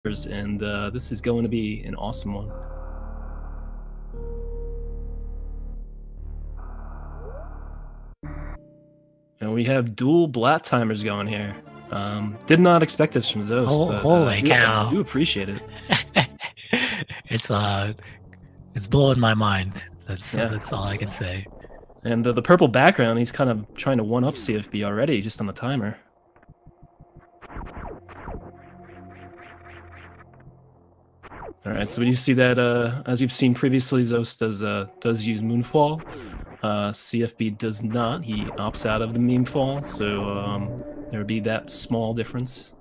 and this is going to be an awesome one. And we have dual Blat timers going here. Did not expect this from Zoast. Oh, but, holy cow! I do appreciate it. It's blowing my mind. That's all I can say. And the purple background, he's kind of trying to one-up CFB already, just on the timer. All right, so you see that, as you've seen previously, Zoast does use Moonfall. CFB does not. He opts out of the Memefall, so there would be that small difference.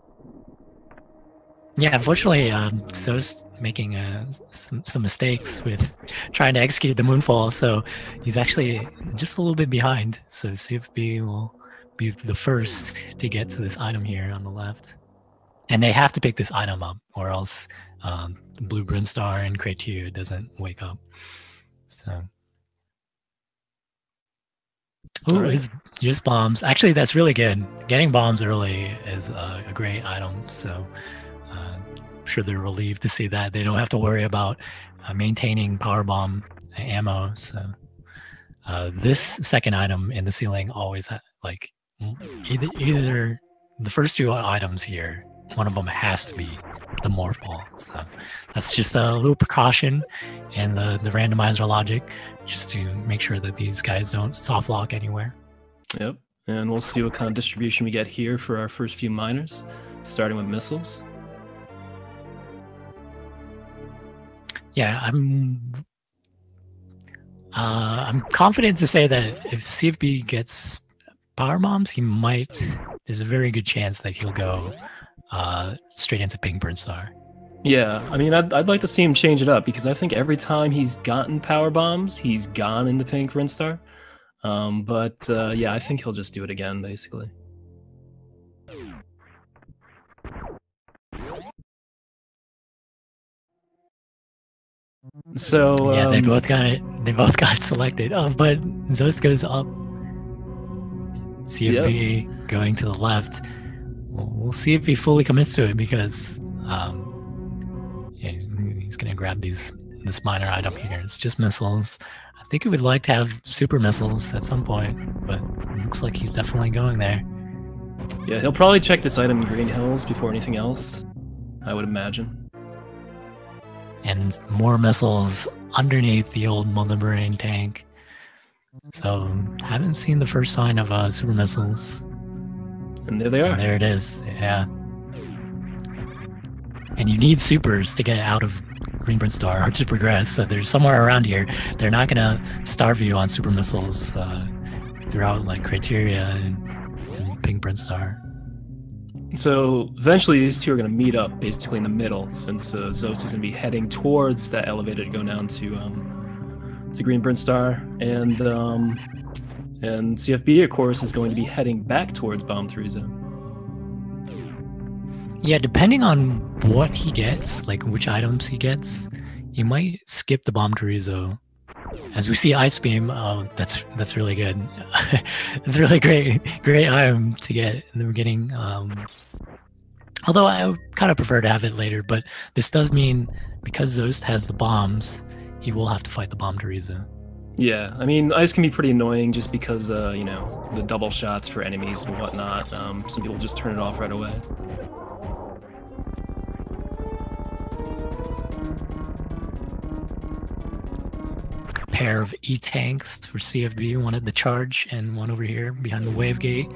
Yeah, unfortunately, Zoast making some mistakes with trying to execute the Moonfall, so he's actually just a little bit behind. So CFB will be the first to get to this item here on the left. And they have to pick this item up, or else the blue Brinstar and Crate doesn't wake up. So, ooh, right. It's just bombs. Actually, that's really good. Getting bombs early is a great item. So, I'm sure they're relieved to see that they don't have to worry about maintaining power bomb ammo. So, this second item in the ceiling always like either the first two items here. One of them has to be the morph ball. So that's just a little precaution and the randomizer logic, just to make sure that these guys don't soft lock anywhere. Yep, and we'll see what kind of distribution we get here for our first few miners, starting with missiles. Yeah, I'm confident to say that if CFB gets power bombs, there's a very good chance that he'll go straight into Pink Brinstar. Yeah, I mean, I'd like to see him change it up, because I think every time he's gotten power bombs, he's gone into Pink Brinstar. Yeah, I think he'll just do it again, basically. So yeah, they both got selected. Oh, but Zoast goes up. CFB going to the left. We'll see if he fully commits to it, because yeah, he's going to grab this minor item here. It's just missiles. I think he would like to have super missiles at some point, but it looks like he's definitely going there. Yeah, he'll probably check this item in Green Hills before anything else, I would imagine. And more missiles underneath the old Mother Brain tank. So, haven't seen the first sign of super missiles. And there they are. And there it is, yeah. And you need supers to get out of Green Brinstar or to progress, so there's somewhere around here. They're not gonna starve you on super missiles throughout like Criteria and Pink Brinstar. So eventually these two are going to meet up basically in the middle, since Zoast is going to be heading towards that elevator to go down to Green Brinstar, and CFB, of course, is going to be heading back towards Bomb 3 Zone. Yeah, depending on what he gets, like which items he gets, he might skip the Bomb 3 Zone. As we see Ice Beam, that's really good. It's a really great item to get, and we're getting. Although I would kind of prefer to have it later, but this does mean because Zoast has the bombs, he will have to fight the Bomb Doriza. Yeah, I mean, Ice can be pretty annoying just because you know, the double shots for enemies and whatnot. Some people just turn it off right away. Pair of E-tanks for CFB, one at the charge and one over here behind the wave gate.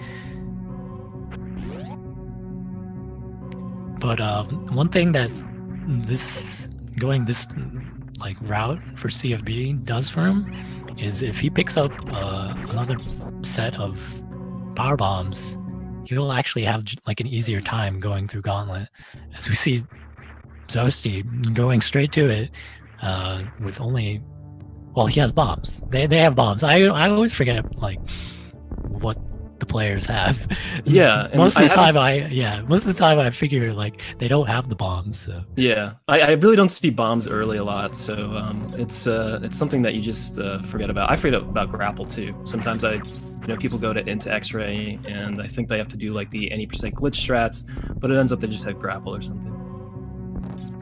But one thing that going this like route for CFB does for him is if he picks up another set of power bombs, he'll actually have like an easier time going through Gauntlet. As we see Zoasty going straight to it with only. Well, he has bombs. They have bombs. I always forget like what the players have. Yeah, most of the time I figure like they don't have the bombs. So yeah, I really don't see bombs early a lot. So it's something that you just forget about. I forget about grapple too. Sometimes people go into X-ray and I think they have to do like the any % glitch strats, but it ends up they just have grapple or something.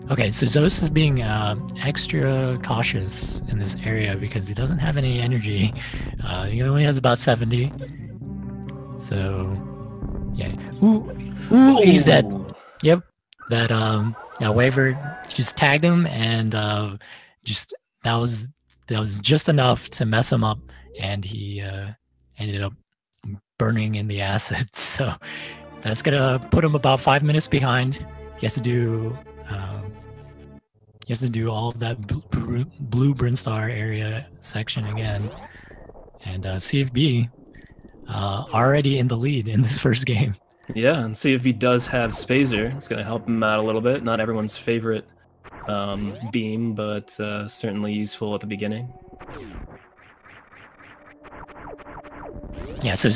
Okay, so Zeus is being extra cautious in this area because he doesn't have any energy. He only has about 70. So, yeah. Ooh, he's dead. Yep. That waiver just tagged him, and just that was just enough to mess him up, and he ended up burning in the acid. So that's gonna put him about 5 minutes behind. He has to do all of that blue Brinstar area section again, and CFB already in the lead in this first game. Yeah, and CFB does have Spazer. It's going to help him out a little bit. Not everyone's favorite beam, but certainly useful at the beginning. Yeah, so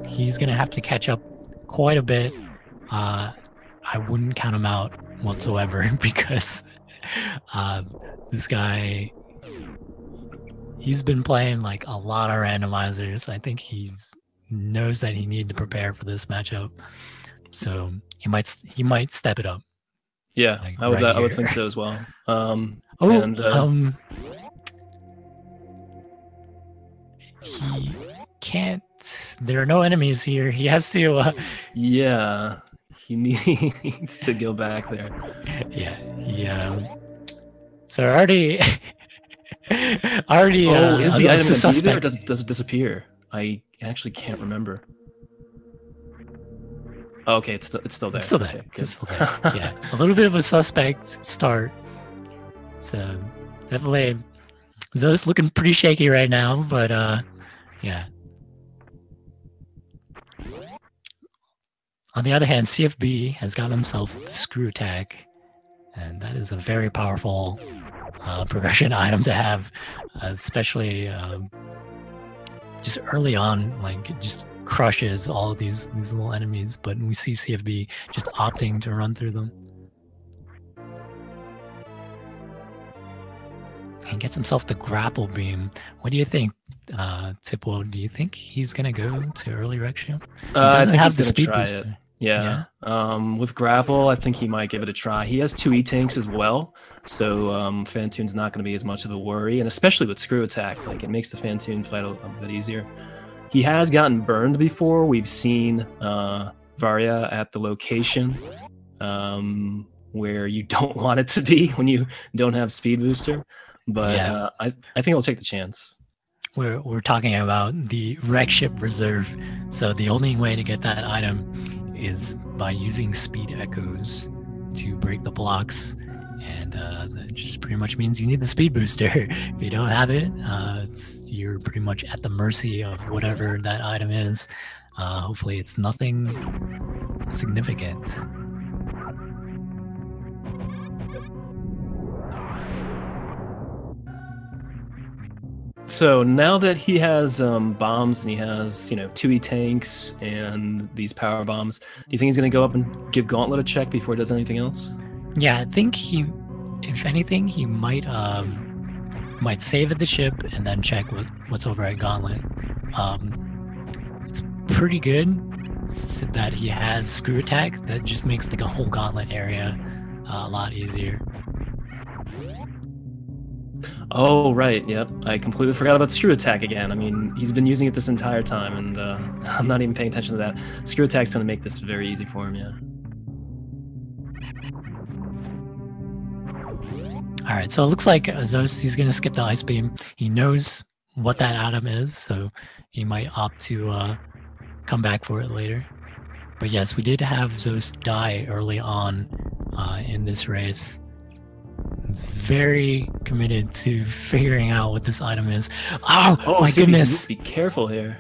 he's going to have to catch up quite a bit. I wouldn't count him out whatsoever because this guy, he's been playing like a lot of randomizers. I think he's knows that he needs to prepare for this matchup, so he might step it up. Yeah, like I would think so as well. He can't. There are no enemies here. He has to. Yeah, he needs to go back there. Yeah. So already. Oh, is the item going to be there, or does it disappear? I actually can't remember. Oh, okay, it's still there. It's still there. Okay, it's still there. Yeah, a little bit of a suspect start. So definitely, Zo's looking pretty shaky right now, but yeah. On the other hand, CFB has got himself the screw attack, and that is a very powerful progression item to have, especially just early on. Like, it just crushes all of these little enemies, but we see CFB just opting to run through them. And gets himself the grapple beam. What do you think, Tipo? Do you think he's gonna go to early Rection? He doesn't have the speed booster. Yeah. With grapple, I think he might give it a try. He has 2 E-tanks as well, so Fantoon's not going to be as much of a worry, and especially with screw attack, like, it makes the Fantoon fight a bit easier. He has gotten burned before. We've seen Varia at the location where you don't want it to be when you don't have speed booster, but yeah. I think he'll take the chance. We're talking about the wreck ship reserve, so the only way to get that item is by using speed echoes to break the blocks, and that just pretty much means you need the speed booster. If you don't have it, you're pretty much at the mercy of whatever that item is. Hopefully it's nothing significant. So now that he has bombs and he has, 2 E-tanks and these power bombs, do you think he's going to go up and give Gauntlet a check before he does anything else? Yeah, I think if anything, he might save at the ship and then check what's over at Gauntlet. It's pretty good that he has screw attack. That just makes like a whole Gauntlet area a lot easier. Oh, right, yep. I completely forgot about screw attack again. I mean, he's been using it this entire time, and I'm not even paying attention to that. Screw attack's going to make this very easy for him, yeah. All right, so it looks like Zeus, he's going to skip the ice beam. He knows what that item is, so he might opt to come back for it later. But yes, we did have Zeus die early on in this race. He's very committed to figuring out what this item is. Oh my goodness! Be careful here.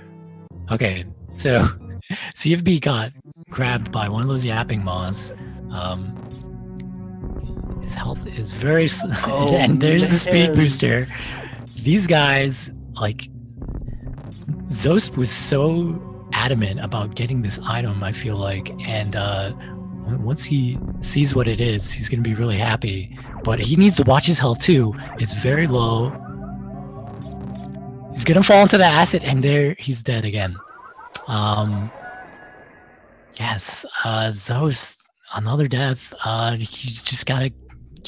Okay, so CFB got grabbed by one of those yapping maws. His health is very and there's the speed booster. These guys, like, Zeus was so adamant about getting this item, I feel like, and once he sees what it is, he's gonna be really happy. But he needs to watch his health too. It's very low. He's gonna fall into the acid, and there he's dead again. Yes, Zeus, another death. He's just gotta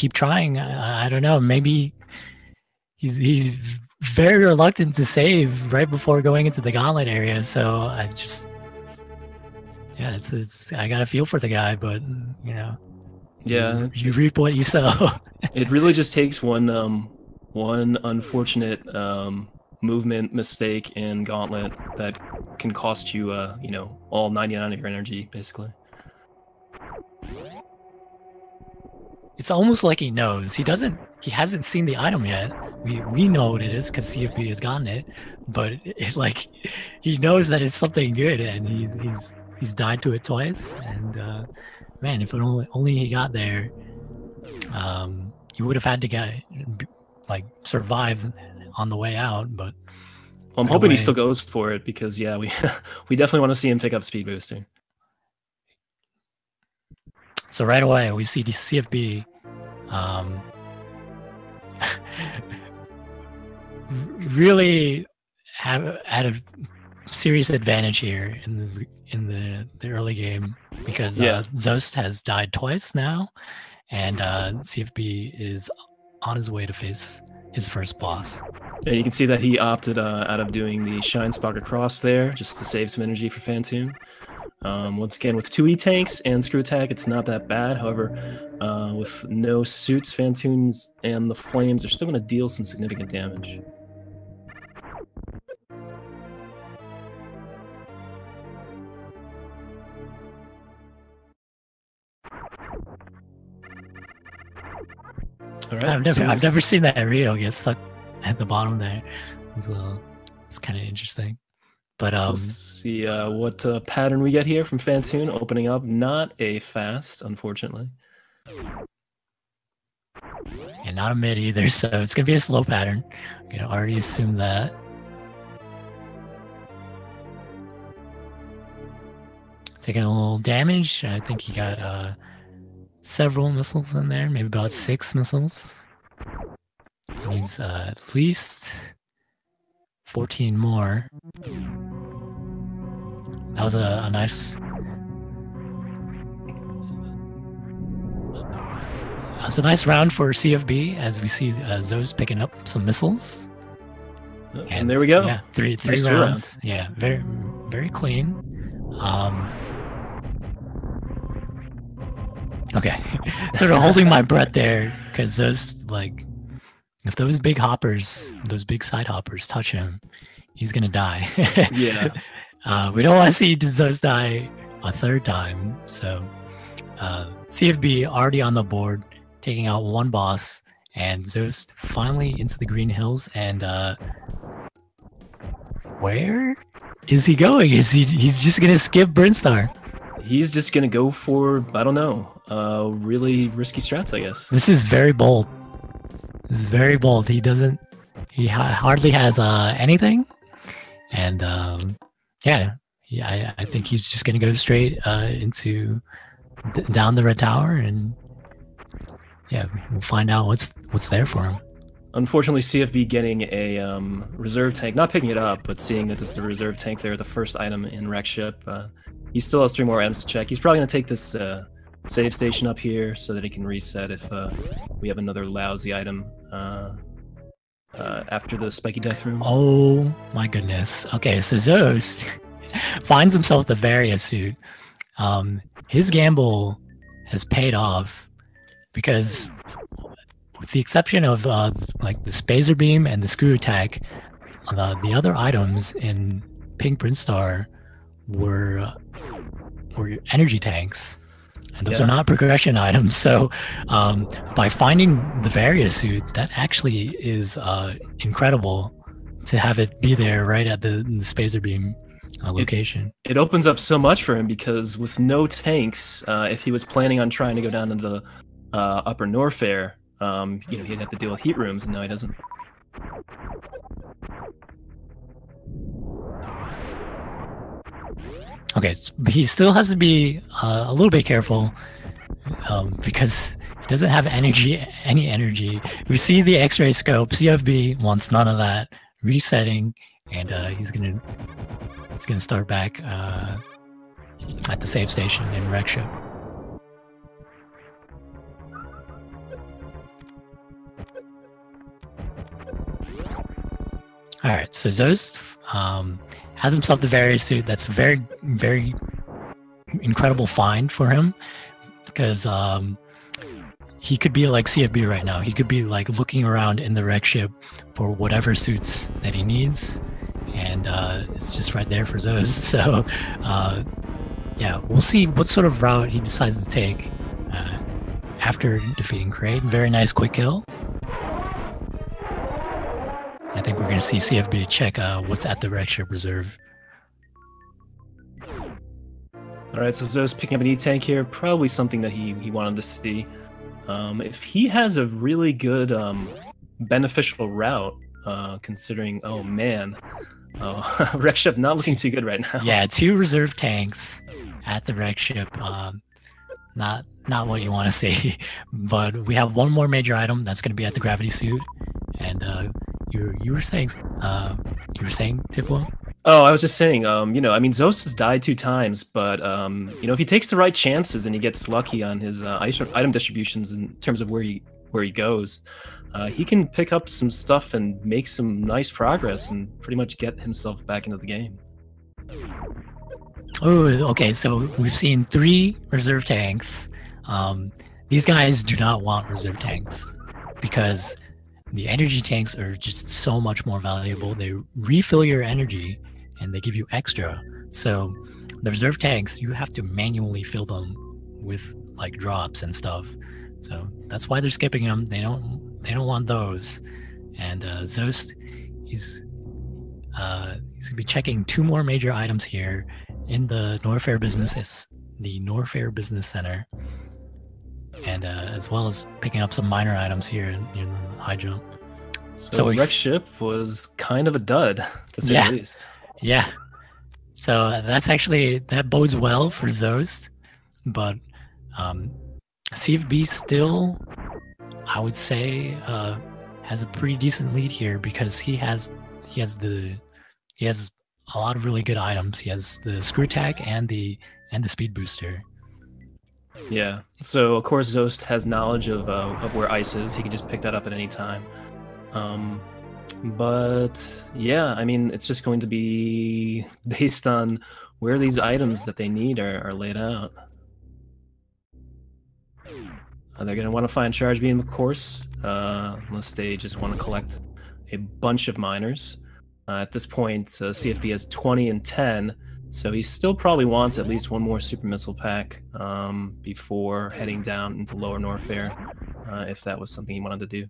keep trying. I don't know. Maybe he's very reluctant to save right before going into the gauntlet area. So I just, yeah, it's I got a feel for the guy, but you know, yeah, you reap what you sow. It really just takes one unfortunate movement mistake in gauntlet that can cost you, you know, all 99 of your energy, basically. It's almost like he knows. He hasn't seen the item yet. We know what it is because CFB has gotten it, but like he knows that it's something good, and he's died to it twice. And man, if only he got there, he would have had to survive on the way out. But well, I'm hoping he still goes for it because yeah, we we definitely want to see him pick up speed boosting. So right away we see the CFB really had a serious advantage here in the early game because Zoast has died twice now, and CFB is on his way to face his first boss. And you can see that he opted out of doing the Shine Spark across there just to save some energy for Phantoon. Once again, with 2 E-Tanks and Screw Attack, it's not that bad. However, with no suits, Phantoons and the Flames are still going to deal some significant damage. All right, I've never seen that Rio get stuck at the bottom there. It's kind of interesting. But we'll see what pattern we get here from Phantoon opening up. Not a fast, unfortunately. And not a mid either, so it's gonna be a slow pattern. I can already assume that. Taking a little damage. I think he got several missiles in there, maybe about 6 missiles. He needs at least 14 more. That was a nice... That was a nice round for CFB as we see Zoast picking up some missiles. And there we go. Yeah, three nice rounds. Yeah, very, very clean. Okay, sort of holding my breath there because those, like, if those big hoppers, those big side hoppers touch him, he's gonna die. Yeah. We don't want to see Zoast die a third time. So CFB already on the board, taking out one boss, and Zoast finally into the Green Hills. And where is he going? He's just gonna skip Brinstar? He's just gonna go for, I don't know, really risky strats, I guess. This is very bold. This is very bold. He hardly has anything, and yeah, I think he's just gonna go straight into down the red tower, and yeah, we'll find out what's there for him. Unfortunately, CFB getting a reserve tank, not picking it up, but seeing that this is the reserve tank there, the first item in Wreck Ship. He still has 3 more items to check. He's probably going to take this save station up here so that he can reset if we have another lousy item after the Spiky Death Room. Oh my goodness. Okay, so Zoast finds himself the Varia suit. His gamble has paid off because, with the exception of like the Spazer Beam and the Screw Attack, the other items in Pink Brinstar were energy tanks, and those are not progression items. So by finding the Varia suit, that actually is incredible to have it be there right at the Spazer Beam location. It opens up so much for him because with no tanks, if he was planning on trying to go down to the upper Norfair, you know, he'd have to deal with heat rooms, and no, he doesn't. Okay, he still has to be a little bit careful because he doesn't have any energy. We see the X-ray scope. CFB wants none of that. Resetting, and he's gonna start back at the save station in Wreck Ship. All right, so Zoast has himself the Varia suit. That's a very, very incredible find for him, because he could be like CFB right now. He could be like looking around in the wreck ship for whatever suits that he needs, and it's just right there for Zoast. So yeah, we'll see what sort of route he decides to take after defeating Kraid. Very nice quick kill. I think we're going to see CFB check what's at the wreck ship reserve. All right, so Zoast picking up an E-Tank here, probably something that he wanted to see. If he has a really good beneficial route, considering, oh man, wreck ship not looking too good right now. Yeah, 2 reserve tanks at the wreck ship. Not what you want to see, but we have one more major item that's going to be at the gravity suit, and you were saying Tiplo? Oh, I was just saying, you know, I mean, Zoast has died 2 times, but you know, if he takes the right chances and he gets lucky on his item distributions in terms of where he goes, he can pick up some stuff and make some nice progress and pretty much get himself back into the game. Oh, okay. So we've seen 3 reserve tanks. These guys do not want reserve tanks because the energy tanks are just so much more valuable. They refill your energy and they give you extra. So the reserve tanks, you have to manually fill them with like drops and stuff. So that's why they're skipping them. They don't want those. And Zoast, he's gonna be checking 2 more major items here in the Norfair Business Center, and as well as picking up some minor items here in the high jump. So wreck ship was kind of a dud, to say the least. Yeah. So that bodes well for Zoast, but CFB still, I would say, has a pretty decent lead here because he has a lot of really good items. He has the screw tack and the speed booster. Yeah. So of course Zoast has knowledge of where ice is. He can just pick that up at any time. But yeah, I mean, it's just going to be based on where these items that they need are laid out. They're going to want to find charge beam, of course, unless they just want to collect a bunch of miners. At this point, CFB has 20 and 10, so he still probably wants at least one more super missile pack before heading down into lower Norfair, if that was something he wanted to do.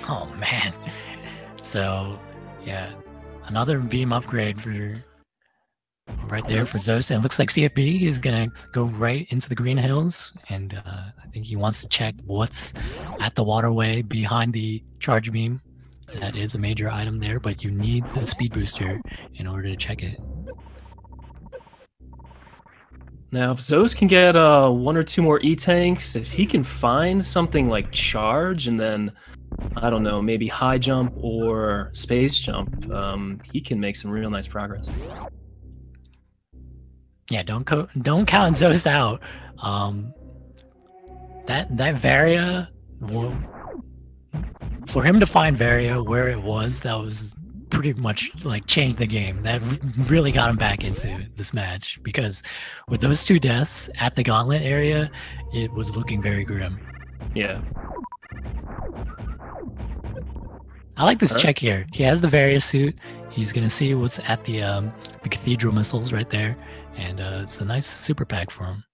Oh man. So yeah, another beam upgrade for right there for Zoast. And it looks like CFB is gonna go right into the green hills, and I think he wants to check what's at the waterway behind the charge beam. That is a major item there, but you need the speed booster in order to check it. Now, if Zoast can get 1 or 2 more E-tanks, if he can find something like charge and then, I don't know, maybe high jump or space jump, he can make some real nice progress. Yeah, don't count Zoast out. That Varia, for him to find Varia where it was, that was pretty much like changed the game. That really got him back into this match, because with those 2 deaths at the gauntlet area, it was looking very grim. Yeah. I like this check here. He has the Varia suit. He's gonna see what's at the cathedral missiles right there, and it's a nice super pack for him.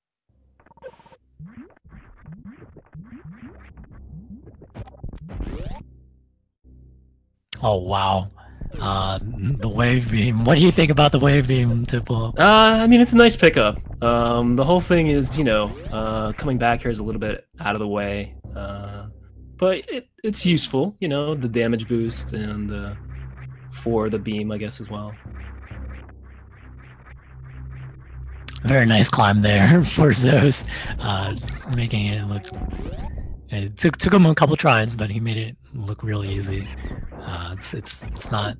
Oh wow. The wave beam. What do you think about the wave beam, Tipple? I mean, it's a nice pickup. The whole thing is, you know, coming back here is a little bit out of the way, but it's useful, you know, the damage boost and for the beam, I guess, as well. Very nice climb there for Zoast, making it look. It took him a couple tries, but he made it look really easy. It's not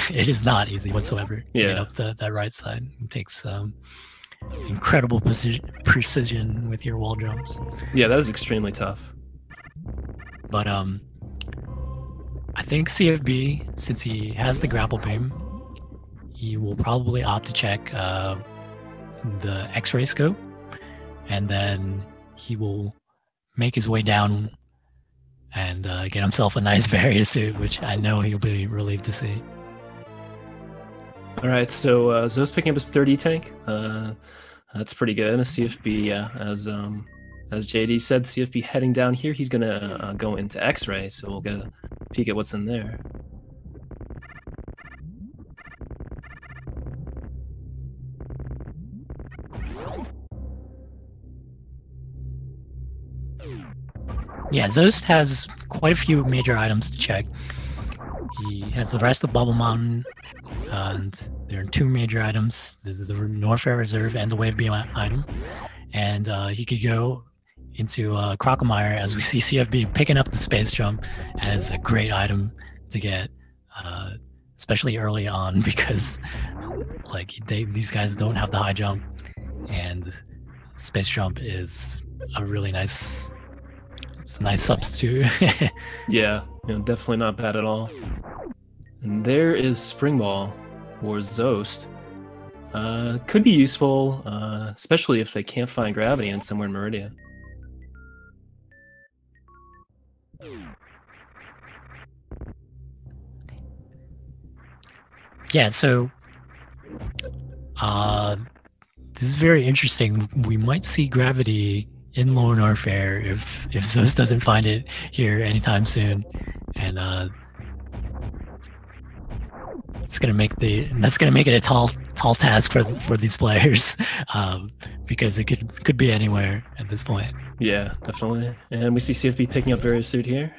it is not easy whatsoever. Yeah. Get up that right side. It takes incredible precision with your wall jumps. Yeah, that is extremely tough. But I think CFB, since he has the grapple beam, he will probably opt to check the X-ray scope, and then he will make his way down and get himself a nice Varia suit, which I know he'll be relieved to see. All right, so Zo's picking up his 30 tank. That's pretty good. A CFB, yeah, as JD said, CFB heading down here. He's gonna go into X-ray, so we'll get a peek at what's in there. Yeah, Zoast has quite a few major items to check. He has the rest of Bubble Mountain, and there are 2 major items. This is the Norfair Reserve and the Wave Beam item. And he could go into Crocomire, as we see CFB picking up the space jump, and it's a great item to get, especially early on, because like these guys don't have the high jump, and space jump is a really nice. It's a nice substitute. Yeah, definitely not bad at all. And there is Spring Ball, or Zoast. Could be useful, especially if they can't find gravity in somewhere in Meridia. Yeah, so this is very interesting. We might see gravity in Lower Norfair if Zoast doesn't find it here anytime soon, and that's gonna make it a tall task for these players, because it could be anywhere at this point. Yeah, definitely. And we see CFB picking up Varia suit here.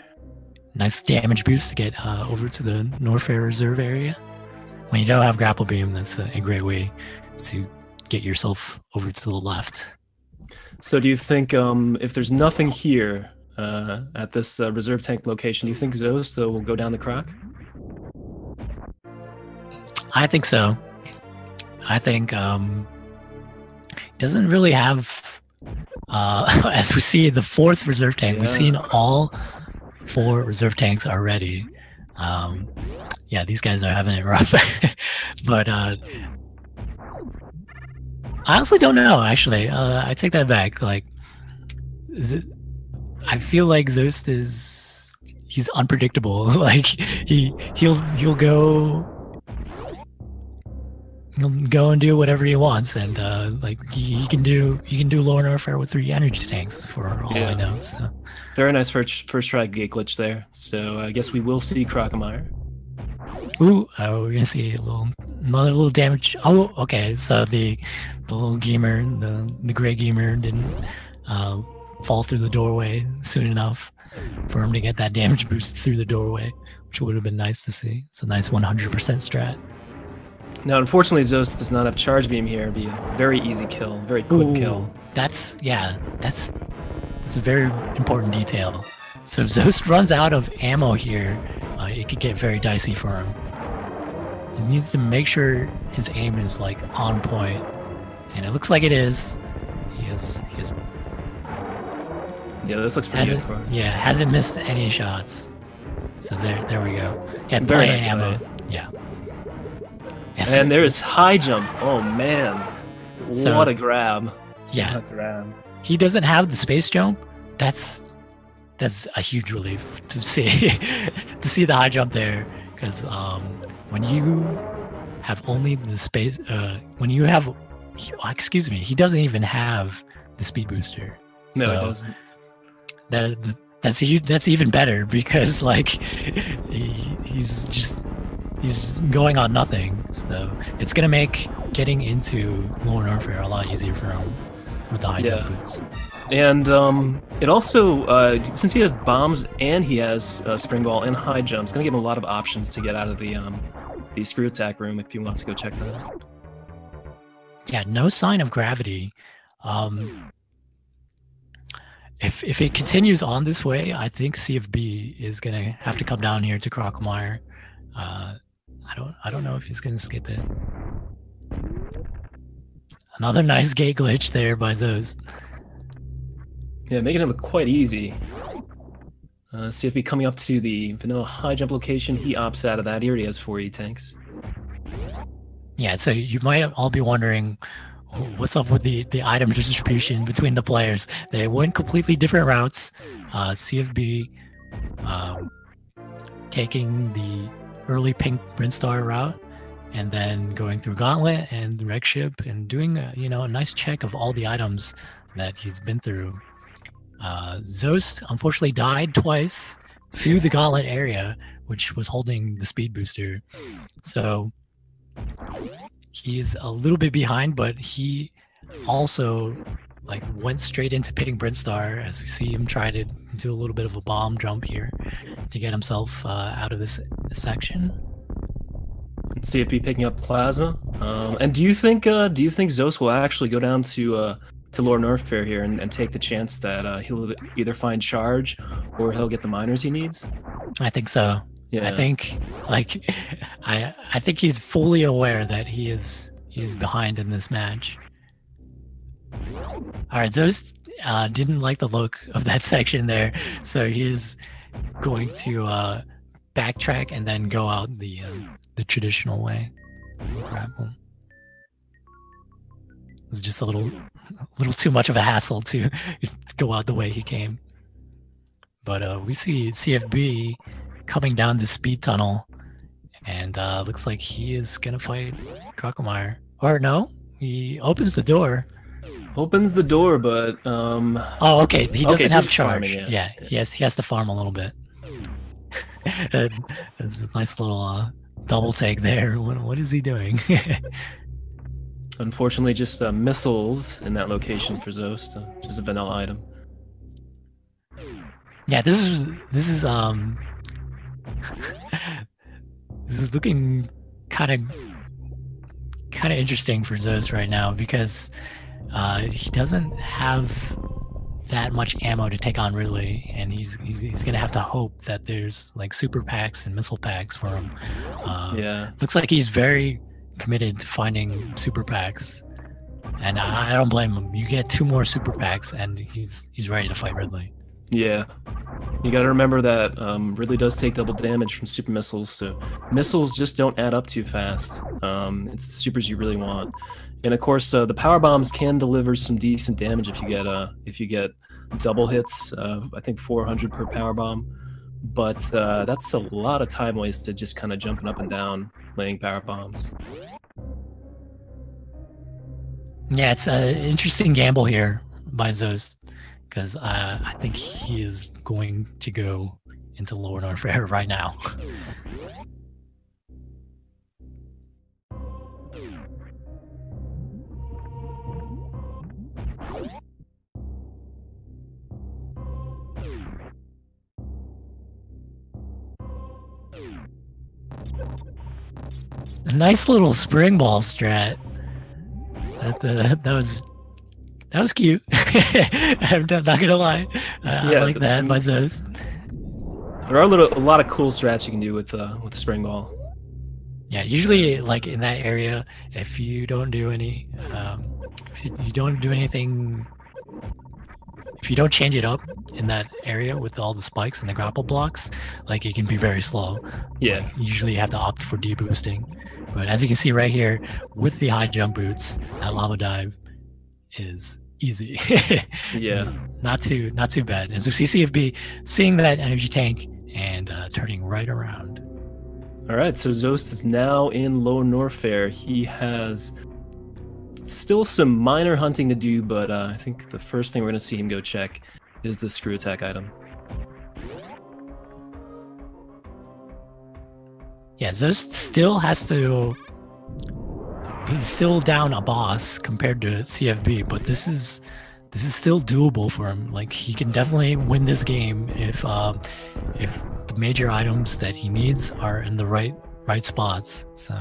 Nice damage boost to get over to the Norfair Reserve area. When you don't have grapple beam, that's a great way to get yourself over to the left. So do you think if there's nothing here at this reserve tank location, do you think Zoast will go down the Croc? I think so. I think doesn't really have, as we see the 4th reserve tank, Yeah. We've seen all 4 reserve tanks already. Yeah, these guys are having it rough. But I honestly don't know, actually. I take that back. Like, I feel like Zoast he's unpredictable. Like he'll go and do whatever he wants, and like he can do Lower Norfair with 3 energy tanks for all I know. So very nice first try gate glitch there. So I guess we will see Crocomire. Ooh, we're gonna see another little damage. Oh, okay. So the little gamer, the gray gamer, didn't fall through the doorway soon enough for him to get that damage boost through the doorway, which would have been nice to see. It's a nice 100% strat. Now, unfortunately, Zoast does not have charge beam here. It'd be a very easy kill, very quick kill. That's a very important detail. So if Zoast runs out of ammo here, it could get very dicey for him. He needs to make sure his aim is like on point, and it looks like it is. He has. Yeah, this looks pretty good for him. Yeah, hasn't missed any shots. So there we go. Yeah, Very plenty nice of ammo. play. Yeah. And there's high jump. Oh man, So- what a grab! Yeah, What a grab. he doesn't have the space jump. That's a huge relief to see to see the high jump there, because when you have only the space, when you have, excuse me, he doesn't even have the speed booster. No, So it doesn't. that's even better, because like he's going on nothing. So it's gonna make getting into Lower Norfair a lot easier for him with the high jump boots. And it also, since he has bombs and he has spring ball and high jump, it's gonna give him a lot of options to get out of the screw attack room if he wants to go check that out. Yeah, no sign of gravity. If it continues on this way, I think CFB is gonna have to come down here to Crocomire. I I don't know if he's gonna skip it. Another nice gate glitch there by Zoast. Yeah, making it look quite easy. CFB coming up to the vanilla high jump location. He opts out of that. He already has 4 E-tanks. Yeah, so you might all be wondering what's up with the item distribution between the players. They went completely different routes. CFB taking the early pink Brinstar route, and then going through Gauntlet and Wreck Ship and doing a nice check of all the items that he's been through. Zoast unfortunately died twice to the Gauntlet area, which was holding the speed booster. So he's a little bit behind, but he also went straight into picking Brinstar, as we see him try to do a little bit of a bomb jump here to get himself out of this section. And CFB picking up Plasma. And do you think Zoast will actually go down to Lower Norfair here and take the chance that he'll either find charge or he'll get the miners he needs? I think so. Yeah. I think I think he's fully aware that he is behind in this match. All right, Zoast didn't like the look of that section there, so he is going to backtrack and then go out the traditional way. Grab him. It was just a little too much of a hassle to go out the way he came. But we see CFB coming down the speed tunnel, and looks like he is gonna fight Crocomire. Or no, he opens the door. Opens the door, but oh, okay. He doesn't have charge. Farming, yeah. He has to farm a little bit. It's a nice little double take there. What is he doing? Unfortunately, just missiles in that location for Zoast. Just a vanilla item. Yeah, this is this is looking kind of interesting for Zoast right now, because he doesn't have that much ammo to take on Ridley, and he's gonna have to hope that there's super packs and missile packs for him. Yeah, looks like he's very committed to finding super packs, and I don't blame him. You get 2 more super packs, and he's ready to fight Ridley. Yeah, you got to remember that Ridley does take double damage from super missiles, so missiles just don't add up too fast. It's the supers you really want. And of course, the power bombs can deliver some decent damage if you get double hits. I think 400 per power bomb, but that's a lot of time wasted just kind of jumping up and down, laying power bombs. Yeah, it's an interesting gamble here by Zoast, because I think he is going to go into Lower Norfair right now. Nice little spring ball strat. That was cute. I'm not gonna lie. I like that by Zoast. There are a lot of cool strats you can do with spring ball. Yeah, usually in that area, if you don't do any, if you don't do anything, if you don't change it up in that area with all the spikes and the grapple blocks, it can be very slow. Yeah. Usually you have to opt for deboosting. But as you can see right here, with the high jump boots, that lava dive is easy. Yeah. Not too bad. And so CFB seeing that energy tank and turning right around. All right, so Zoast is now in Lower Norfair. He has still some minor hunting to do, but I think the first thing we're going to see him go check is the screw attack item. Yeah, Zoast still has to... He's still down a boss compared to CFB, but this is still doable for him. He can definitely win this game if the major items that he needs are in the right spots. So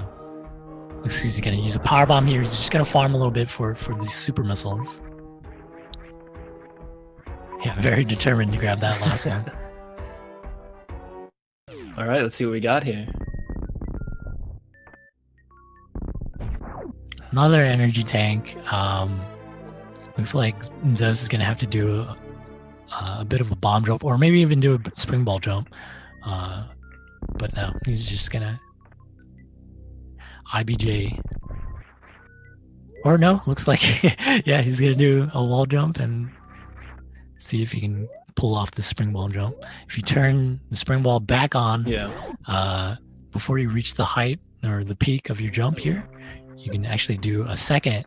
looks like he's gonna use a power bomb here. He's just gonna farm a little bit for these super missiles. Yeah, very determined to grab that last one. All right, let's see what we got here. another energy tank. Looks like Zeus is gonna have to do a bit of a bomb jump, or maybe even do a spring ball jump. But no, he's just gonna IBJ. Or no, looks like yeah, he's gonna do a wall jump and see if he can pull off the spring ball jump. If you turn the spring ball back on, before you reach the height or the peak of your jump here, you can actually do a second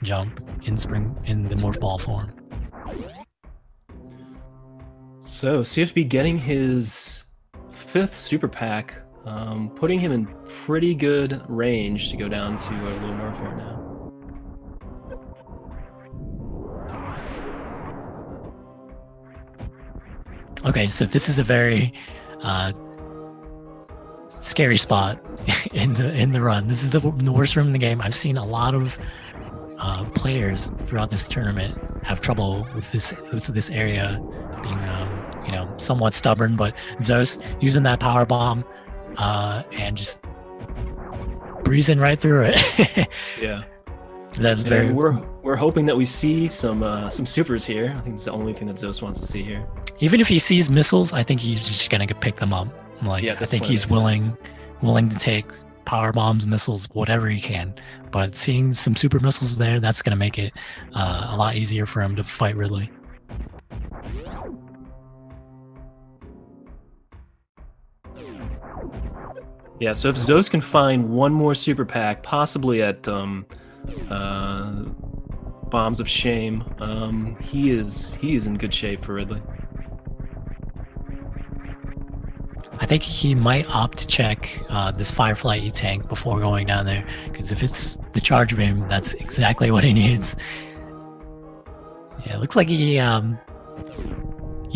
jump in the morph ball form. So CFB getting his 5th super pack, putting him in pretty good range to go down to low Norfair now. Okay, so this is a very scary spot in the run. This is the worst room in the game. I've seen a lot of players throughout this tournament have trouble with this area being you know, somewhat stubborn, but Zeus using that power bomb and just breezing right through it. Yeah. That's very. We're hoping that we see some supers here. I think it's the only thing that Zeus wants to see here. Even if he sees missiles, I think he's just gonna pick them up. Like, I think he's willing to take power bombs, missiles, whatever he can. But seeing some super missiles there, that's gonna make it a lot easier for him to fight Ridley. Yeah, so if Zeus can find one more super pack, possibly at Bombs of Shame, he is in good shape for Ridley. I think he might opt to check this Firefly E-Tank before going down there, because if it's the charge beam, that's exactly what he needs. Yeah, it looks like he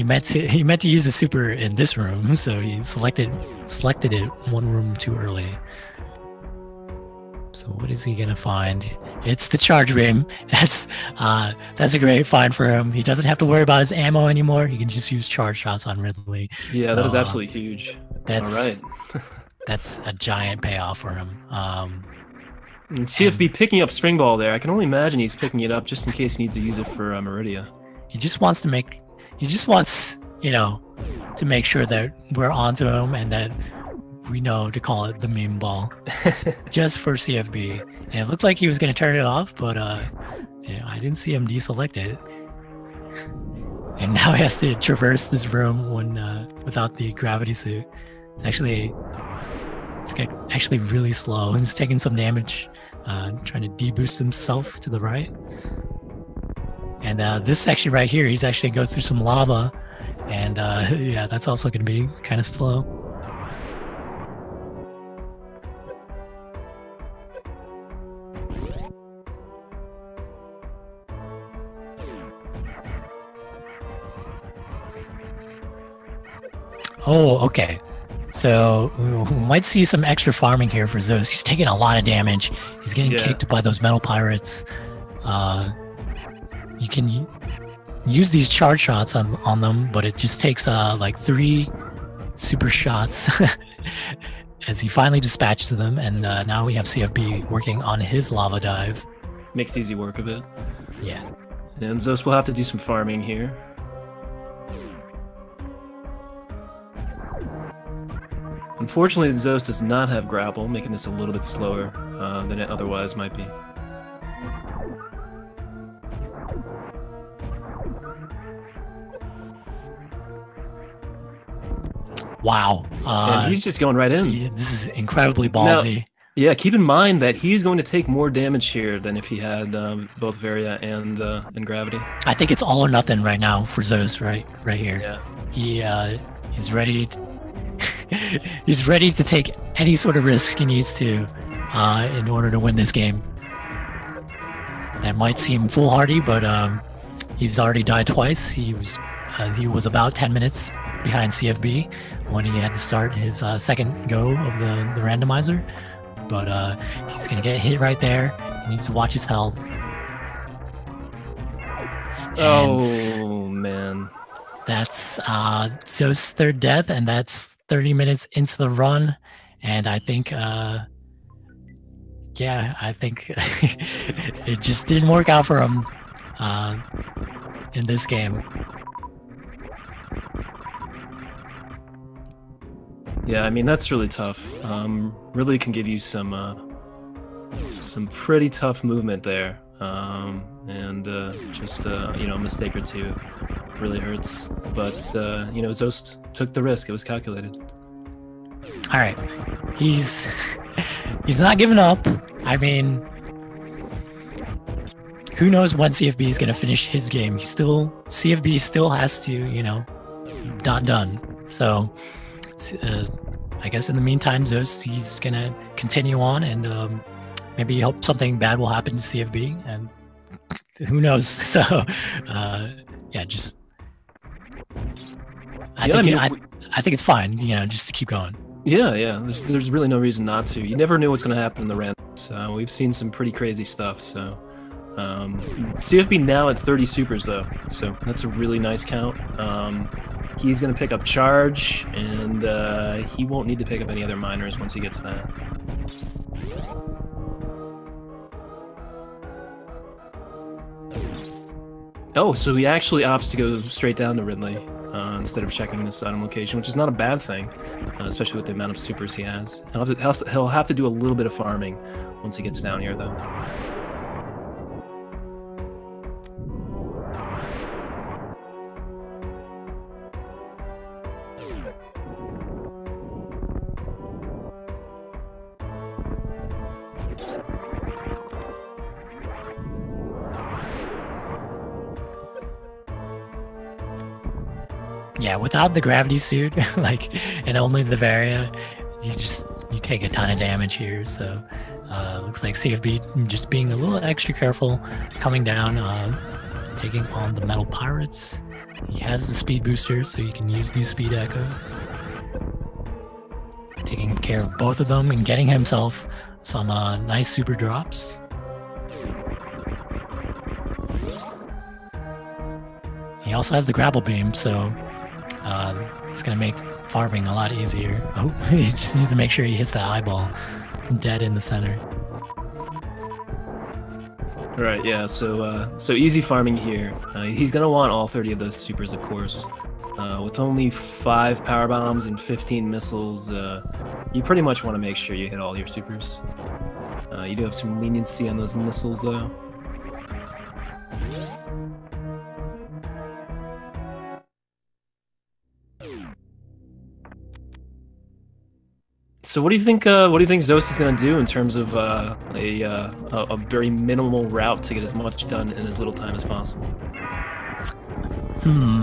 meant to use a super in this room, so he selected it one room too early. So what is he gonna find? It's the charge beam. That's a great find for him. He doesn't have to worry about his ammo anymore. He can just use charge shots on Ridley. Yeah, so, that is absolutely huge. That's all right. That's a giant payoff for him. And CFB picking up spring ball there. I can only imagine he's picking it up just in case he needs to use it for Meridia. He just wants, you know, to make sure that we're onto him and that we know to call it the meme ball, just for CFB. And it looked like he was going to turn it off, but you know, I didn't see him deselect it. And now he has to traverse this room without the gravity suit. It's actually really slow. He's taking some damage, trying to deboost himself to the right. And this section right here, he's actually goes through some lava, and yeah, that's also going to be kind of slow. Oh, okay. So we might see some extra farming here for Zeus. He's taking a lot of damage. He's getting kicked by those metal pirates. You can use these charge shots on them, but it just takes like 3 super shots as he finally dispatches them. And now we have CFB working on his lava dive. Makes easy work of it. Yeah. And Zeus will have to do some farming here. Unfortunately, Zeus does not have grapple, making this a little bit slower than it otherwise might be. Wow. And he's just going right in. Yeah, this is incredibly ballsy. Now, yeah, keep in mind that he's going to take more damage here than if he had both Varia and Gravity. I think it's all or nothing right now for Zeus, right here. Yeah. He's ready to he's ready to take any sort of risk he needs to in order to win this game. That might seem foolhardy, but he's already died twice. He was about 10 minutes behind CFB when he had to start his second go of the randomizer. But he's gonna get hit right there. He needs to watch his health. Oh man. That's Zeus' 3rd death, and that's 30 minutes into the run. And I think yeah, I think it just didn't work out for him in this game. Yeah, I mean that's really tough. Really can give you some pretty tough movement there, and just you know, a mistake or two really hurts. But you know, Zoast took the risk. It was calculated. All right, he's not giving up. I mean, who knows when CFB is gonna finish his game? CFB still has to, you know, not done. So I guess in the meantime, Zoast, he's gonna continue on, and maybe hope something bad will happen to CFB, and who knows? So yeah, just I think it's fine, you know, just to keep going. Yeah. There's really no reason not to. You never knew what's going to happen in the randoms. We've seen some pretty crazy stuff. So CFB now at 30 supers though, so that's a really nice count. He's going to pick up charge, and he won't need to pick up any other minors once he gets that. Oh, so he actually opts to go straight down to Ridley instead of checking this item location, which is not a bad thing, especially with the amount of supers he has. He'll have to do a little bit of farming once he gets down here, though. Yeah, without the gravity suit, like, and only the Varia, you take a ton of damage here. So looks like CFB just being a little extra careful coming down, taking on the Metal Pirates. He has the speed booster, so you can use these speed echoes. Taking care of both of them and getting himself some nice super drops. He also has the grapple beam, so it's gonna make farming a lot easier. Oh, he just needs to make sure he hits that eyeball dead in the center. All right, yeah. So easy farming here. He's gonna want all 30 of those supers, of course. With only 5 power bombs and 15 missiles, you pretty much want to make sure you hit all your supers. You do have some leniency on those missiles, though. So what do you think? What do you think Zoast is going to do in terms of a very minimal route to get as much done in as little time as possible?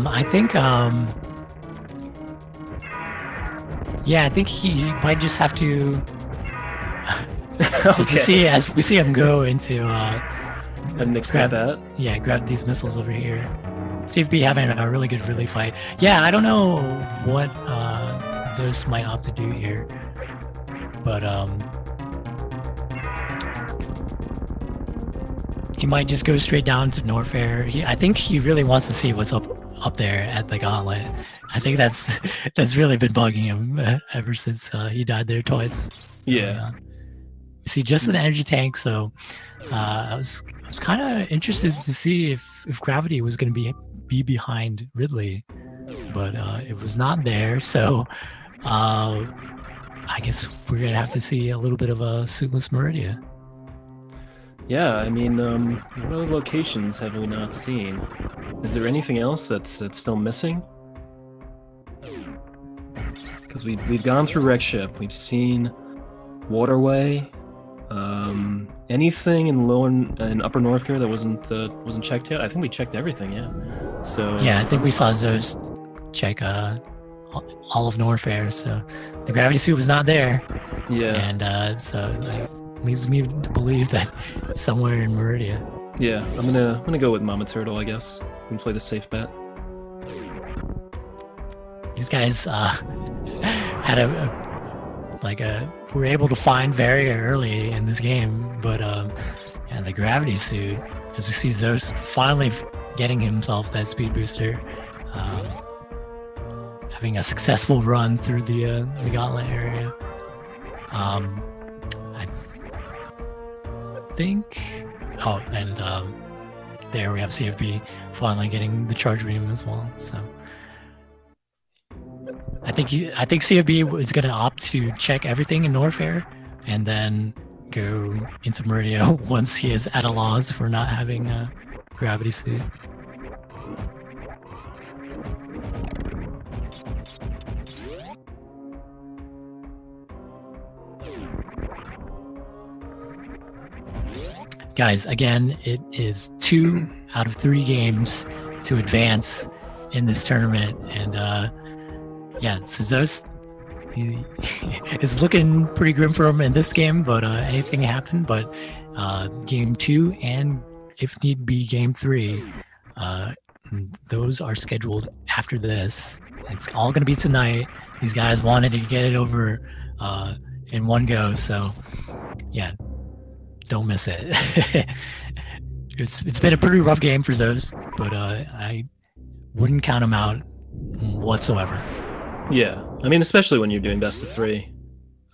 I think yeah, I think he might just have to. Okay. As we see him go into And mix grab that. Yeah, grab these missiles over here. CFB having a really good relay fight. Yeah, I don't know what Zoast might opt to do here, but he might just go straight down to Norfair. I think he really wants to see what's up there at the Gauntlet. I think that's really been bugging him ever since he died there twice. Yeah. You see just an energy tank, so I was kind of interested to see if Gravity was going to be behind Ridley, but it was not there. So I guess we're gonna have to see a little bit of a suitless Meridia. Yeah, I mean, what other locations have we not seen? Is there anything else that's still missing? Because we've gone through Wreck Ship, we've seen Waterway. Anything in Lower and Upper Norfair that wasn't checked yet? I think we checked everything, yeah. So yeah, I think we saw Zoast check all of Norfair, so the gravity suit was not there. Yeah, and so that leads me to believe that it's somewhere in Meridia. Yeah, I'm gonna go with Mama Turtle, I guess, and play the safe bet. These guys had were able to find very early in this game, but and the gravity suit, as we see Zoast finally getting himself that speed booster, having a successful run through the Gauntlet area. think. Oh, and there we have CFB finally getting the charge beam as well. So I think CFB is going to opt to check everything in Norfair and then go into Meridia once he is at a loss for not having a gravity suit. Guys, again, it is 2 out of 3 games to advance in this tournament, and yeah, so Zoast, it's looking pretty grim for him in this game, but anything happened. But game 2 and if need be game 3, those are scheduled after this. It's all going to be tonight. These guys wanted to get it over in one go, so yeah. Don't miss it. It's been a pretty rough game for Zoast, but I wouldn't count him out whatsoever. Yeah, I mean, especially when you're doing best of 3.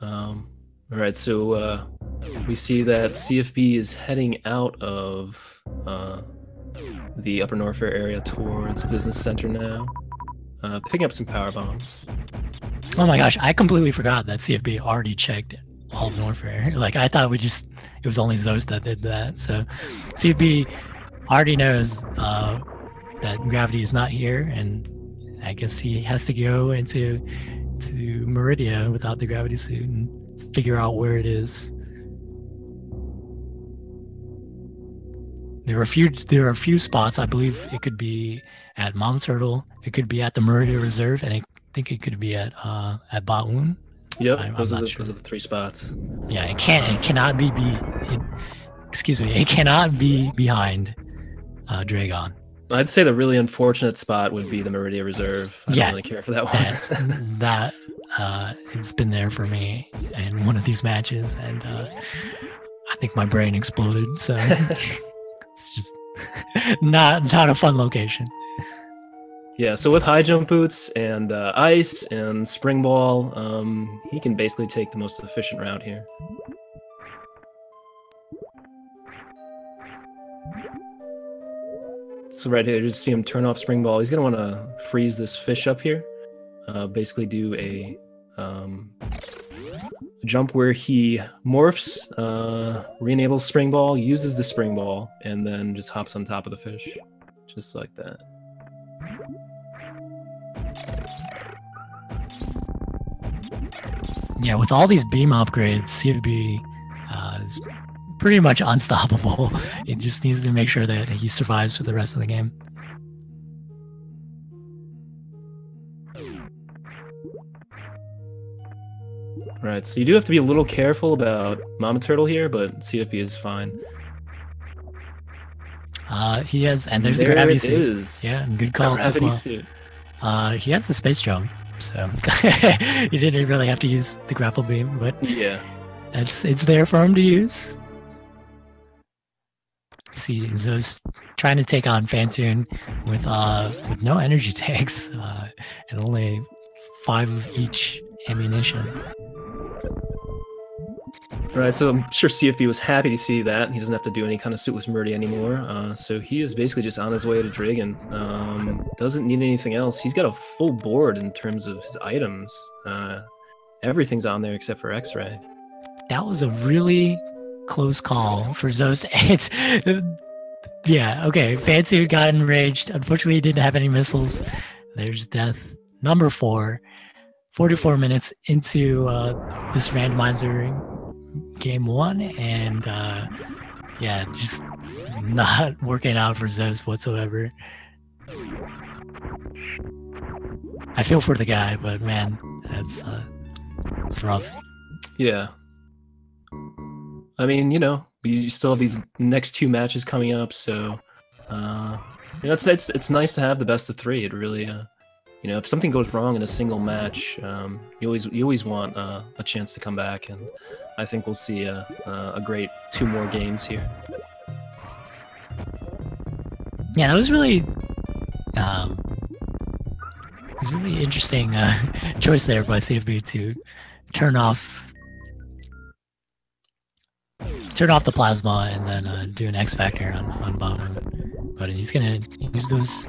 All right, so we see that CFB is heading out of the Upper Norfair area towards Business Center now, picking up some power bombs. Oh my gosh, I completely forgot that CFB already checked all of Norfair. Like, I thought it was only Zoast that did that. So CFB already knows that gravity is not here, and I guess he has to go into Meridia without the gravity suit and figure out where it is. There are a few spots. I believe it could be at Mama Turtle, it could be at the Meridia Reserve, and I think it could be at Baoun. Yep, those are the 3 spots. Yeah, it cannot be behind Dragon. I'd say the really unfortunate spot would be the Meridia Reserve. I don't really care for that one. That it's been there for me in one of these matches, and I think my brain exploded. So it's just not a fun location. Yeah, so with high jump boots and ice and spring ball, he can basically take the most efficient route here. So right here, just see him turn off spring ball. He's gonna want to freeze this fish up here. Basically do a jump where he morphs, re-enables spring ball, uses the spring ball, and then just hops on top of the fish, just like that. Yeah, with all these beam upgrades, CFB is pretty much unstoppable. It just needs to make sure that he survives for the rest of the game. Right, so you do have to be a little careful about Mama Turtle here, but CFB is fine. He has, and there's the gravity suit. Is. Yeah, good call. Gravity suit. He has the space jump, so he didn't really have to use the grapple beam, but yeah, it's there for him to use. See Zoast trying to take on Phantoon with no energy tanks and only 5 of each ammunition. Right, so I'm sure CFB was happy to see that. He doesn't have to do any kind of suitless Murdy anymore. So he is basically just on his way to Dragon. Doesn't need anything else. He's got a full board in terms of his items. Everything's on there except for X-Ray. That was a really close call for Zoast. Yeah, okay. Phantoon got enraged. Unfortunately, he didn't have any missiles. There's death. Number 4. 44 minutes into this randomizer game 1, and yeah, just not working out for Zoast whatsoever. I feel for the guy, but man, it's rough. Yeah. I mean, you know, you still have these next 2 matches coming up, so you know, it's nice to have the best of 3. It really, you know, if something goes wrong in a single match, you always want a chance to come back, and I think we'll see a great 2 more games here. Yeah, that was really interesting choice there by CFB to turn off turn off the plasma and then do an X Factor on bomb. But he's gonna use those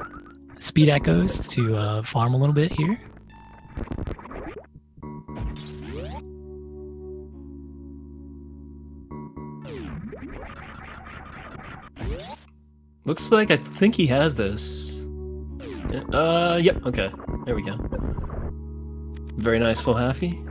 speed echoes to farm a little bit here. Looks like I think he has this. Yep, okay. There we go. Very nice full halfie.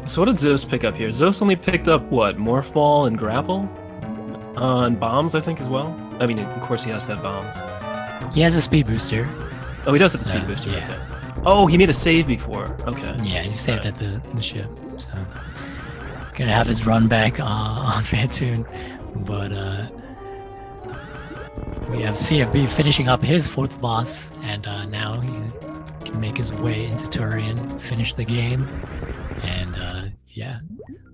So what did Zeus pick up here? Zeus only picked up, what, Morph Ball and Grapple? And bombs, I think, as well? I mean, of course he has to have bombs. He has a speed booster. Oh, he does have a speed booster, yeah. Okay. Oh, he made a save before. Okay. Yeah, he saved at the ship, so... Gonna have his run back on Phantoon, but we have CFB finishing up his 4th boss, and now he can make his way into Turian, finish the game, and yeah,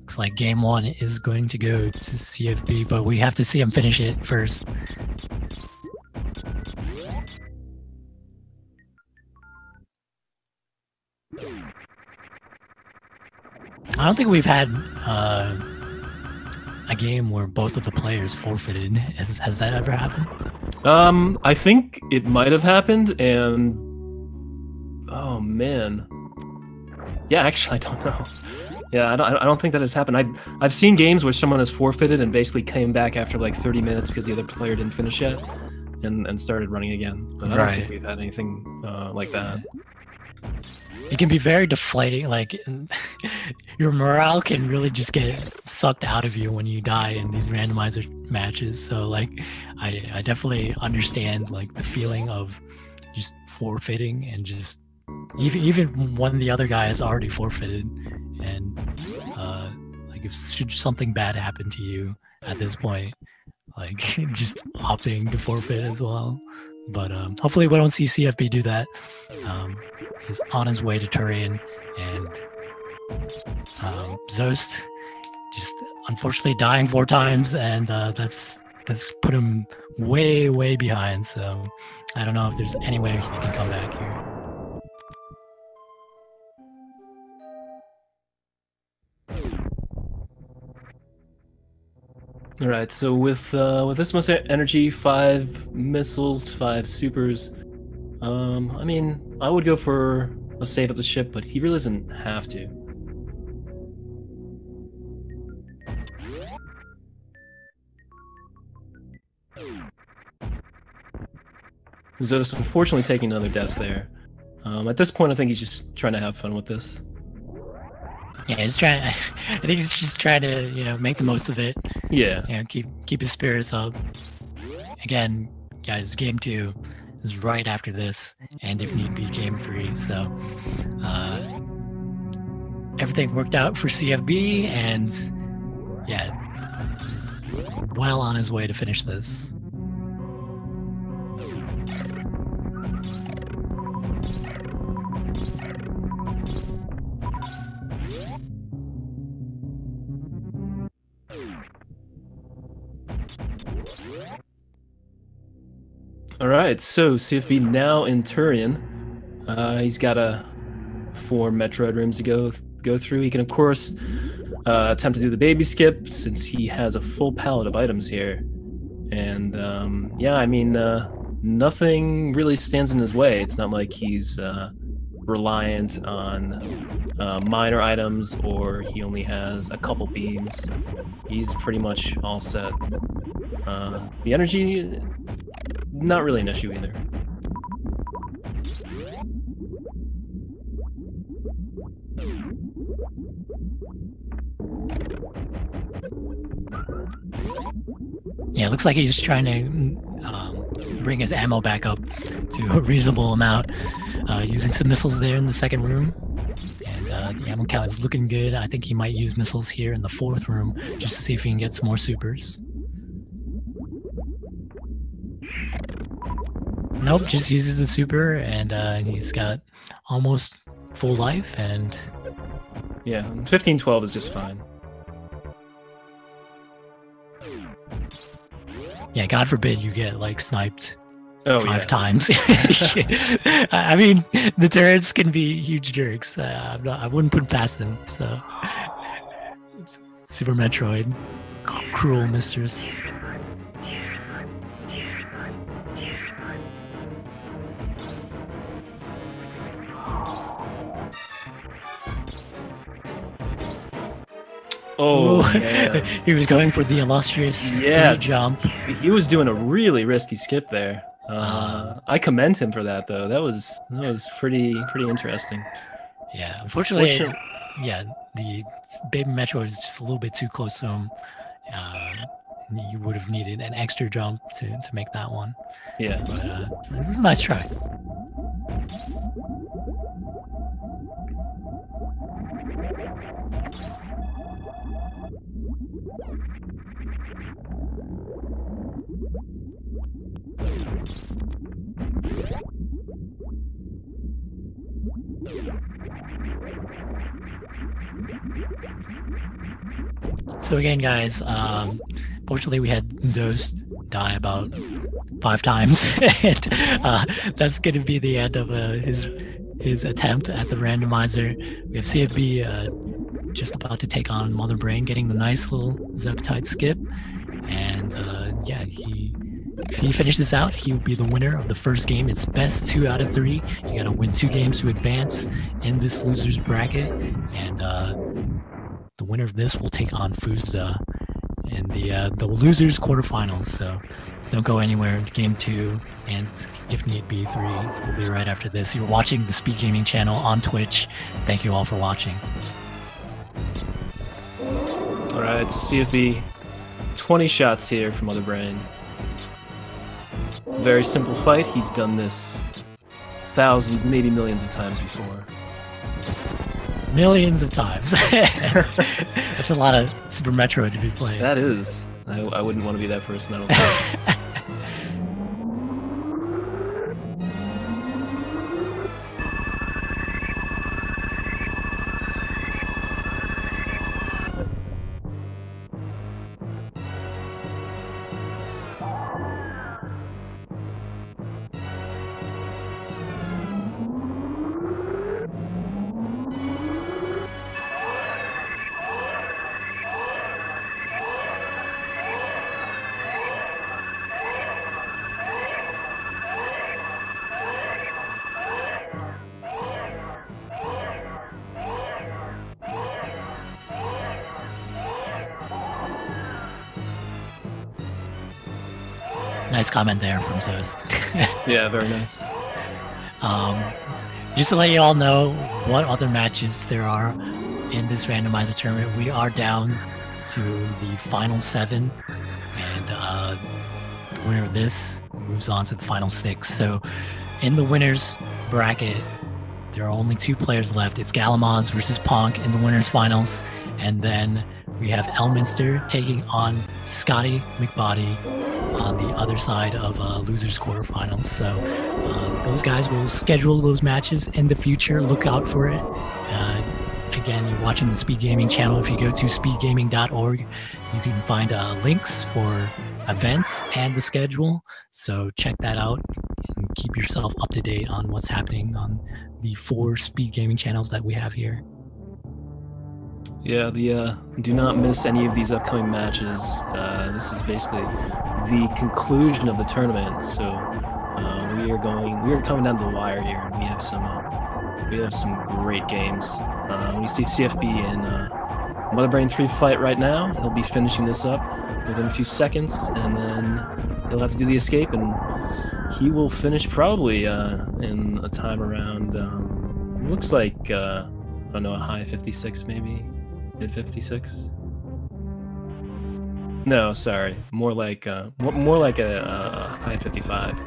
looks like game 1 is going to go to CFB, but we have to see him finish it first. I don't think we've had a game where both of the players forfeited. Has that ever happened? I think it might have happened, and oh man, yeah. Actually, I don't know. Yeah, I don't think that has happened. I've seen games where someone has forfeited and basically came back after like 30 minutes because the other player didn't finish yet, and started running again. But I don't think we've had anything like that. It can be very deflating, like your morale can really just get sucked out of you when you die in these randomizer matches. So like I definitely understand like the feeling of just forfeiting, and just even when the other guy has already forfeited, and like if something bad happened to you at this point, like just opting to forfeit as well. But hopefully we don't see CFB do that. He's on his way to Turian, and Zoast just unfortunately dying 4 times, and that's put him way behind. So I don't know if there's any way he can come back here. All right, so with this much energy, 5 missiles, 5 supers. I mean, I would go for a save at the ship, but he really doesn't have to. Zoast unfortunately taking another death there. At this point, I think he's just trying to have fun with this. Yeah, he's trying. I think he's just trying to, you know, make the most of it. Yeah. You know, keep his spirits up. Again, guys, game 2 is right after this, and if need be, game 3. So everything worked out for CFB, and yeah, he's well on his way to finish this. All right, so CFB now in Turian. He's got 4 Metroid rooms to go through. He can, of course, attempt to do the baby skip since he has a full palette of items here. And yeah, I mean, nothing really stands in his way. It's not like he's reliant on minor items, or he only has a couple beams. He's pretty much all set. The energy, not really an issue either. Yeah, it looks like he's trying to bring his ammo back up to a reasonable amount, using some missiles there in the second room. And the ammo count is looking good. I think he might use missiles here in the 4th room just to see if he can get some more supers. Nope, just uses the super, and he's got almost full life, and yeah, 15-12 is just fine. Yeah, God forbid you get like sniped 5 times. I mean, the turrets can be huge jerks. I wouldn't put it past them. So, Super Metroid, cruel mistress. Oh, man. He was going for the illustrious free jump. He was doing a really risky skip there. I commend him for that, though. That was pretty interesting. Yeah, unfortunately, yeah, the Baby Metroid is just a little bit too close to him. You would have needed an extra jump to make that one. Yeah, but this is a nice try. So again, guys, fortunately we had Zoast die about 5 times, and that's going to be the end of his attempt at the randomizer. We have CFB just about to take on Mother Brain, getting the nice little Zeptide skip, and yeah, if he finishes out, he will be the winner of the first game. It's best 2 out of 3. You got to win 2 games to advance in this losers bracket, and the winner of this will take on Fuzda in the losers quarterfinals. So don't go anywhere. Game 2, and if need be 3, will be right after this. You're watching the Speed Gaming channel on Twitch. Thank you all for watching. All right, so CFB, 20 shots here from Mother Brain. Very simple fight. He's done this thousands, maybe millions of times before. Millions of times. That's a lot of Super Metroid to be playing. That is. I wouldn't want to be that person, I don't think. Nice comment there from Zoast. Yeah, very nice. Just to let you all know what other matches there are in this randomizer tournament, we are down to the final 7, and the winner of this moves on to the final 6. So in the winners bracket, there are only 2 players left. It's Galamaz versus Ponk in the winners finals, and then we have Elminster taking on Scotty McBody on the other side of losers quarterfinals. So those guys will schedule those matches in the future. Look out for it. Again, you're watching the Speed Gaming channel. If you go to speedgaming.org, you can find links for events and the schedule. So check that out and keep yourself up to date on what's happening on the 4 Speed Gaming channels that we have here. Yeah, do not miss any of these upcoming matches. This is basically the conclusion of the tournament. So we are coming down to the wire here, and we have some great games. When you see CFB in Mother Brain 3 fight right now, he'll be finishing this up within a few seconds, and then he'll have to do the escape, and he will finish probably in a time around. Looks like I don't know, a high 56 maybe. Mid 56? No, sorry. More like a high 55.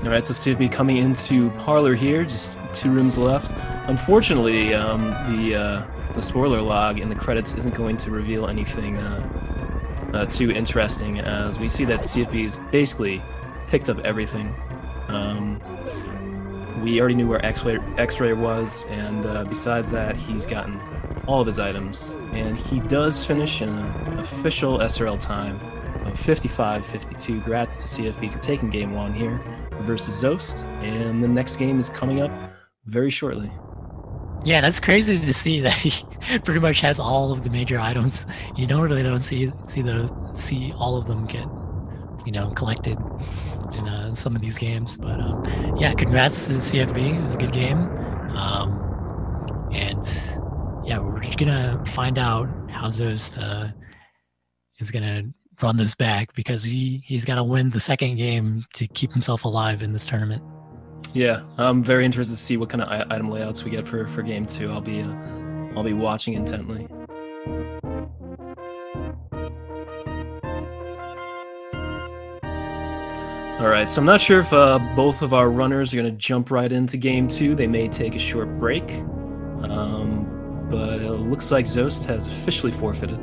All right, so CFB coming into Parlor here, just 2 rooms left. Unfortunately, the spoiler log in the credits isn't going to reveal anything too interesting, as we see that CFB's basically picked up everything. We already knew where X-Ray was, and besides that, he's gotten all of his items, and he does finish in an official SRL time of 55-52. Congrats to CFB for taking game 1 here versus Zoast, and the next game is coming up very shortly. Yeah, that's crazy to see that he pretty much has all of the major items. You don't see all of them get, you know, collected in some of these games. But yeah, congrats to CFB. It was a good game. And yeah, we're just gonna find out how Zoast is gonna run this back, because he's got to win the second game to keep himself alive in this tournament. Yeah, I'm very interested to see what kind of item layouts we get for game 2. I'll be watching intently. All right, so I'm not sure if both of our runners are going to jump right into game 2. They may take a short break, but it looks like Zoast has officially forfeited.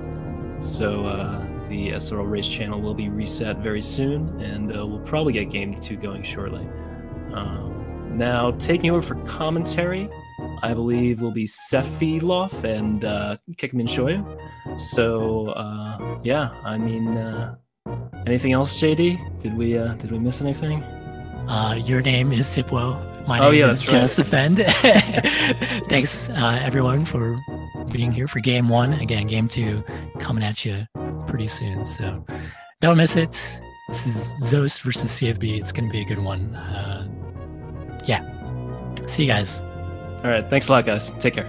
So the SRL race channel will be reset very soon, and we'll probably get game 2 going shortly. Now, taking over for commentary, I believe will be Sefilov and Kikmin Shoyu. So yeah, I mean, anything else, JD? Did we miss anything? Your name is Tipwo. My name is Just Defend. Thanks everyone for being here for game 1. Again, game 2 coming at you pretty soon. So don't miss it. This is Zoast versus CFB. It's going to be a good one. Yeah. See you guys. All right. Thanks a lot, guys. Take care.